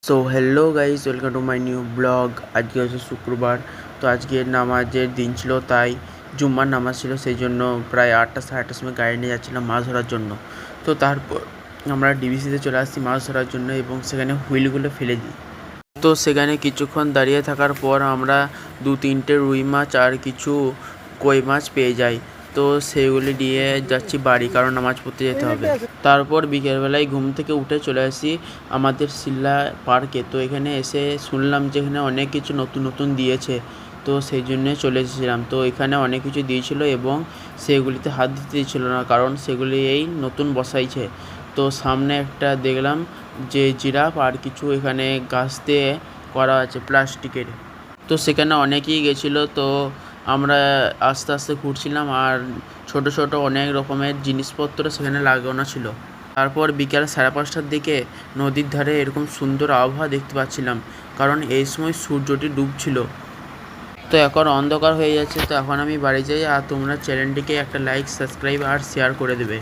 So hello guys, welcome to my new blog. আজকে হচ্ছে শুক্রবার। তো আজকে নামাজের দিন ছিল, তাই জুম্মার নামাজ ছিল, সেই জন্য প্রায় 8টা সাড়ে 8টার সময় গাড়ি নিয়ে যাচ্ছিলাম মাছ ধরার জন্য। তো তারপর আমরা ডিবিসিতে চলে আসছি মাছ ধরার জন্য এবং সেখানে হুইলগুলো ফেলে দিই। তো সেখানে কিছুক্ষণ দাঁড়িয়ে থাকার পর আমরা 2-3টে রুই মাছ আর কিছু কই মাছ পেয়ে যাই। তো সেগুলি নিয়ে যাচ্ছি বাড়ি, কারণ নামাজ পড়তে যেতে হবে। তারপর বিকেলবেলায় ঘুম থেকে উঠে চলে আসি আমাদের সিল্লা পার্কে। তো এখানে এসে শুনলাম যে এখানে অনেক কিছু নতুন নতুন দিয়েছে, তো সেই জন্যে চলে এসেছিলাম। তো এখানে অনেক কিছু দিয়েছিল এবং সেগুলিতে হাত দিতে দিচ্ছিল না, কারণ সেগুলি এই নতুন বসাইছে। তো সামনে একটা দেখলাম যে জিরাফ আর কিছু এখানে গাছ দিয়ে করা আছে প্লাস্টিকের। তো সেখানে অনেকেই গেছিলো। তো আমরা আস্তে আস্তে ঘুরছিলাম আর ছোট ছোট অনেক রকমের জিনিসপত্র সেখানে লাগানো ছিল। তারপর বিকেল 5:30টার দিকে নদীর ধারে এরকম সুন্দর আবহাওয়া দেখতে পাচ্ছিলাম, কারণ এই সময় সূর্যটি ডুবছিল। তো এখন অন্ধকার হয়ে যাচ্ছে। তো এখন আমি বাড়ি যাই, আর তোমরা চ্যানেলটিকে একটা লাইক, সাবস্ক্রাইব আর শেয়ার করে দেবে।